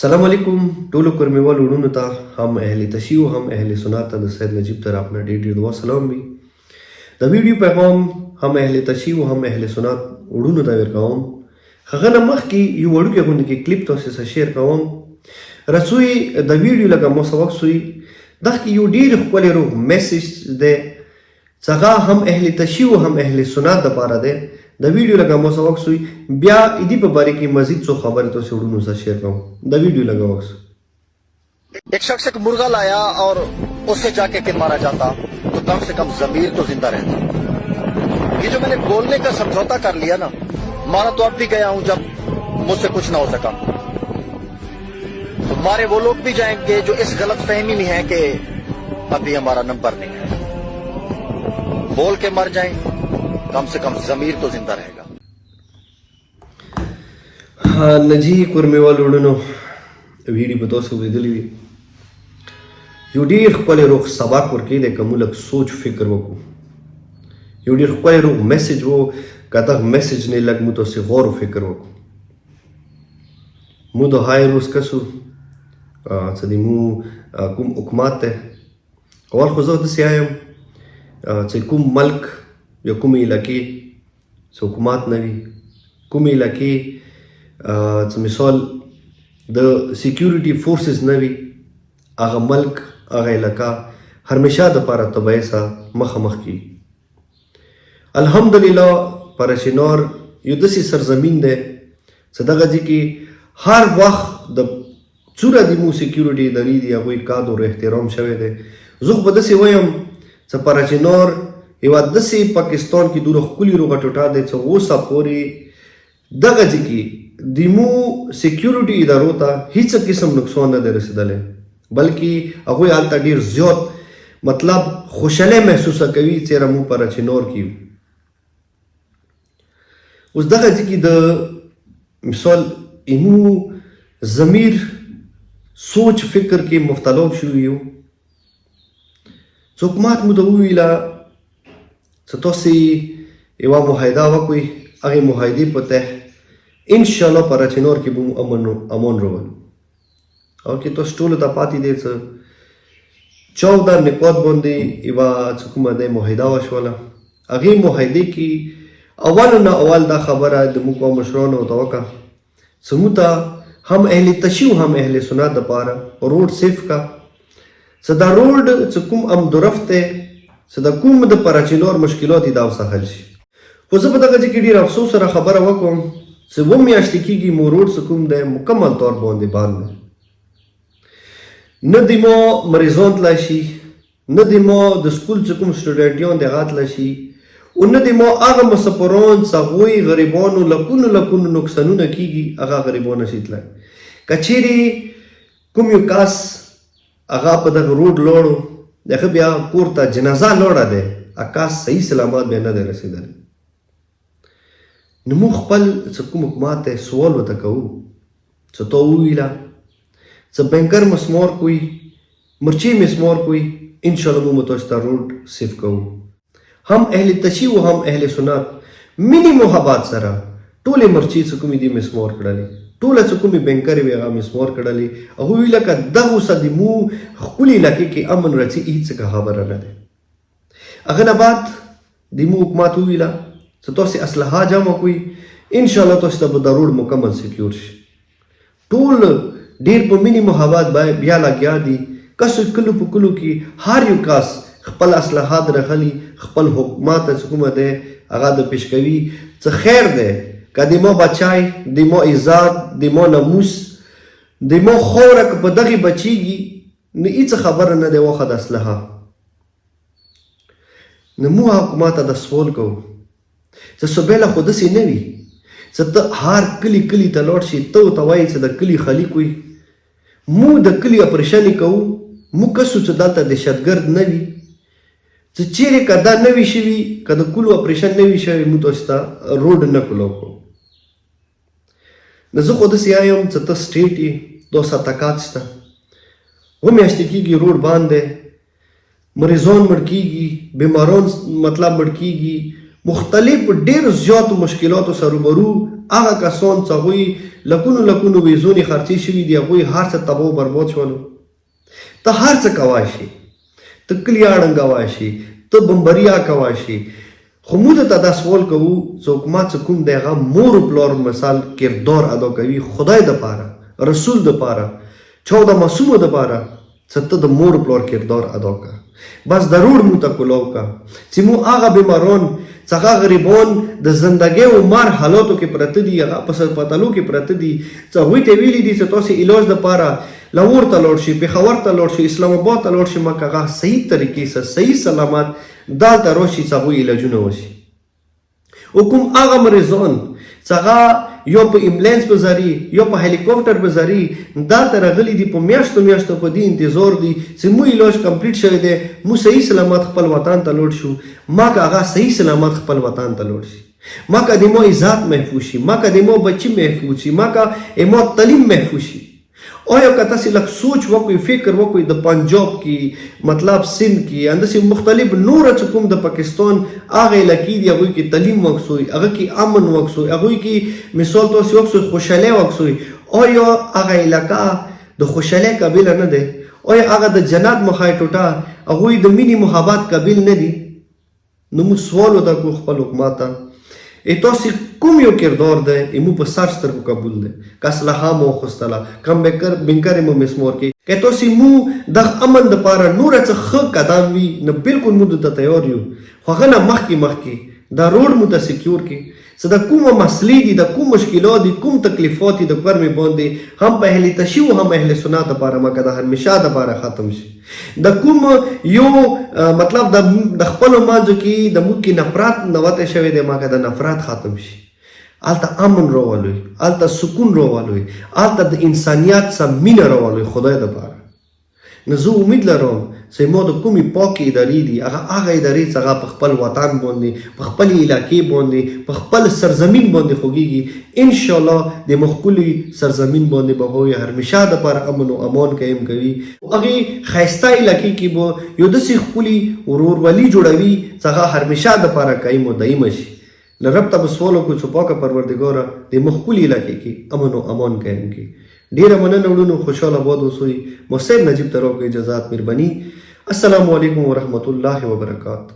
سلام علیکم ټولو کورمیوال وروڼو ته هم اهل تشیع او هم اهل سنت ته د سید نجیب طرف نه ډېر دعا سلام وي. د ویډیو پیغام هم اهل تشیع او هم اهل سنت وروڼو ته ورکوم. هغه نه مخکې یو وړوکی غوندې کې کلیپ تاسو سره شیر کوم. رسوي د ویډیو لکه مو سبق سوی دغه یو ډېر ښکلی روغ میسج دی چې هغه هم اهل تشیع او هم اهل سنت دپاره دی. د ویډیو لگا مو سبق سوی بیا ایدی په باره کې مزید څو خبرې تاسو وروڼو سره شیر کوم. د ویډیو لگا وکس. एक शख्स एक मुर्गा लाया और उससे जाके के मारा जाता तो कम से कम जमीर तो जिंदा रहता। ये जो मैंने बोलने का समझौता कर लिया ना, मारा तो अब भी गया हूं जब मुझसे कुछ ना हो सका। तो मारे वो लोग भी जाएंगे जो इस गलत फहमी में है कि अभी हमारा नंबर नहीं है। बोल के मर जाएं, कम से कम जमीर तो जिंदा रहेगा. نجی کورمیوال وروڼو ویډیو به تاسو ولیدلی وي. یو ډېر ښکلی روغ سبق ورکوي دی که موږ لږ سوچ فکر وکړو. یو ډېر ښکلی روغ میسج و که دغه میسج نه لږ موږ تاسې غور و فکر وکړو. موږ د های روز کسو چې د موږ کوم حکومت دی. اول خو زه داسې وایم چې کوم ملک یا کومې علاقې چې حکومت نه وي، کومې علاقې چې مثال د سیکیورټي فورسز نه وي، هغه ملک هغه علاقه همیشه دپاره تباهۍ سره مخامخ کیږي. الحمدلله پرچینار یو داسې سرزمین دی چې دغه ځای کې هر وخت د څومره د مو سیکیورټي ادارې دي هغوی قدر او احترام شوی دی. زه خو به داسې وایم چې پرچینار یوه داسې پاکستان کې دومره ښکلي روغه ټوټه دی چې اوسه پورې دغه ځای کې د مو سیکیورټي ادارو ته هیڅ قسم نقصان نه دی رسېدلی، بلکې هغوی هلته ډېر زیات مطلب خوشحالۍ محسوسه کوي چېرې موږ په رچینار کې یو. اوس دغه ځای کې د مثال ایمو ضمیر سوچ فکر کې مبتلا شوي یو. چې حکومت مو ته وویله چې تاسې یوه معاهده وکړئ، هغې معاهدې په تحت انشاءالله په رچینار کې به مو امان راولو. او کې تاسو ټولو ته پاتې دی چې 14 نقاط باندې یوه چې کومه دی معاهده وشوله. هغې معاهدې کې اول نه اول دا خبره د موږ قوم مشرانو ته وکړه چې موږ ته هم اهل تشیع هم اهل سنت دپاره روډ سیف کا چې دا روډ چې کوم امدورفت دی چې د کوم د پرچینار مشکلات یې دا اوسه حل شي. خو زه په دغه ځای کې ډېر افسوس سره خبره وکړم چې 2 میاشتې کېږي مو روډ چې کوم دی مکمل طور باندې بند دی. نه د ما مریضان تللی شي، نه د ما د سکول چې کوم سټوډنټیان دی هغه تللی شي، او نه د ما هغه مسافران چې هغوی غریبانو لکونو نقصانونه کېږي هغه غریبان نشي تللی. که چیرې کوم یو کس هغه په دغه روډ لاړو د هغه بیا کور ته جنازه لاړه دی، هغه کس صحیح سلامت بیا نه دی رسېدلی. نو موږ خپل چې کوم حکومت ته سوال ورته کوو چې تا وویله چې بینکر مسمار کوي، مرچی مسمار کوي، انشاءالله موږ تاسو ته روډ سیف کوو. هم اهل تشیع او هم اهل سنت مینی محبت سره ټولې مرچی چې کومې دي مسمار کړلې، ټوله چې کومې بینکرې وې هغه مسمار کړلې. هغوی ویله که دغه اوسه د مو ښکلي علاقې کې امن راځي هېڅ خبره نه دی. هغه نه بعد د مو حکومت وویله چې تاسې اسلحه جمع کړئ، انشاءالله تاسو ته به دا روډ مکمل سیکیور شي. ټول ډېر په مینې محبت بیا لګیا دي. کسو کلو په کلو کې هر یو کس خپل اسلحه درغلي خپل حکومت ته چې کومه دی هغه د پیش کوي چې خیر دی که د ما بچی، د ما عزت، د ما ناموس، د ما خاوره که په دغې بچیږي نو هېڅ خبره نه دی واخه د اسلحه. نو موږ حکومت ته د سوال کوو چې صوبیله خو داسې نه وي چې ته هر کلي کلي ته لاړ شي، ته ورته وایې چې د کلي خلیق وي. موږ د کلي اپریشنې کوو، موږ کسو چې دلته دهشتګرد نه وي چې چیرې که دا نه وي شوي، که د کلو اپریشن نه وي شوی موږ تاسو ته روډ نه کولاو کوو. نو زه خو داسې وایم چې ته سټیټ یې، دا سطحات شته، 2 میاشتې کېږي روډ بند دی، مریضان مړ کېږي، بیماران مطلب مړ کېږي، مختلف ډېر زیاتو مشکلاتو سره روبرو هغه کسان چې هغوی لکونو ویزونې خرچې شوي دي هغوی هر څه تباه و برباد شولو. ته هر څه کوای شي، ته کلیاړ انګوای شي، ته بمبریا کوای شي، خو موږ ته دا سوال کوو چې حکومت چې کوم دی هغه مور و پلار مثال کردار ادا کوي خدای دپاره، رسول دپاره، چا د معصومو دپاره چې ته د مور و پلار کردار ادا که. بس ضرور مو ته کلاو که چې مو هغه بیماران چې هغه غریبان د زندګۍ و مر حالاتو کې پرته دي، هغه په هسپتالو کې پرته دي، چې هغوی ته ویلي دي چې تاسې علاج دپاره لاهور ته لاړ شي، پېښور ته لاړ شي، اسلام آباد ته لاړ شي، مګر هغه صحیح طریقې سره صحیح سلامت دلته راشي چې هغوی علاجونه وشي. او کوم هغه مریضان چې هغه یا په ایمبولانس په ذریعې یا په هلیکاپټر په ذریعې دلته راغلي دي، په میاشتو په دې انتظار دي چې مو علاج کمپلیټ شوی دی، مو صحیح سلامت خپل وطن ته لاړ شو، ما که هغه صحیح سلامت خپل وطن ته لاړ شي، ما که د ما عزت محفوظ شي، ما که د ما بچي محفوظ شي، ما که ما تعلیم محفوظ شي. آیا که تاسې لږ سوچ وکړئ، فکر وکړئ د پنجاب کې مطلب سند کې همداسې مختلف نوره چې کوم د پاکستان هغه علاقې دي هغوی کې تعلیم وکړئ، هغه کې امن وکړئ، هغوی کې مثال تاسې وکړئ خوشحالي وکړئ، آیا هغه علاقه د خوشحالۍ قابله نه دی؟ آیا هغه د جنت مخای ټوټه هغوی د مینې محبت قابل نه دي؟ نو موږ سوال ودا کړو خپل حکومت ته تاسې کوم یو کردار دی مو په سر سترګو قبول دی، که اسلحه مو واخیستله، کم بنکرې مو مسمار کړي، که تاسې مو دغه امن دپاره نوره څه ښه قدم وي نو بلکل موږ ته تیار یو، خو هغه نه مخکې دا روډ مو ته سکیور کړي چې د کومه مسلې دي، د کوم مشکلات دي، کوم تکلیفات دي د کور مې باندې هم په اهل تشیع او هم اهل سنت دپاره مګر د همیشه دپاره ختم شي. د کوم یو مطلب د خپلو منځو کې د موږ کې نفرت نوتی شوی دی مګر د نفرت ختم شي. هلته امن راولوي، هلته سکون راولوي، هلته د انسانیت څخه مینه راولوي خدای دپاره. نو زه امید لرم چې ما د کومې پاکې ادارې دي هغه ادارې چې هغه په خپل وطن باندې، په خپل علاقې باندې، په خپل سرزمین باندې خوږېږي، انشاءالله د مخکلي سرزمین باندې به هغوی همیشه دپاره امن و امان قایم کوي. هغې ښایسته علاقې کې به یو داسې ښکلي ورورولي جوړوي چې هغه همیشه دپاره قایم و دایمه شي. له رب ته به سوال وکړو چې پاکه پروردګاره د مخکلي علاقې کې امن و امان قایم کړي. ډیره مننه وړونو، خوشحاله آباد اوسئ. محسن نجیب ته راکړئ اجازات، مهرباني. السلام علیکم ورحمت الله وبرکاته.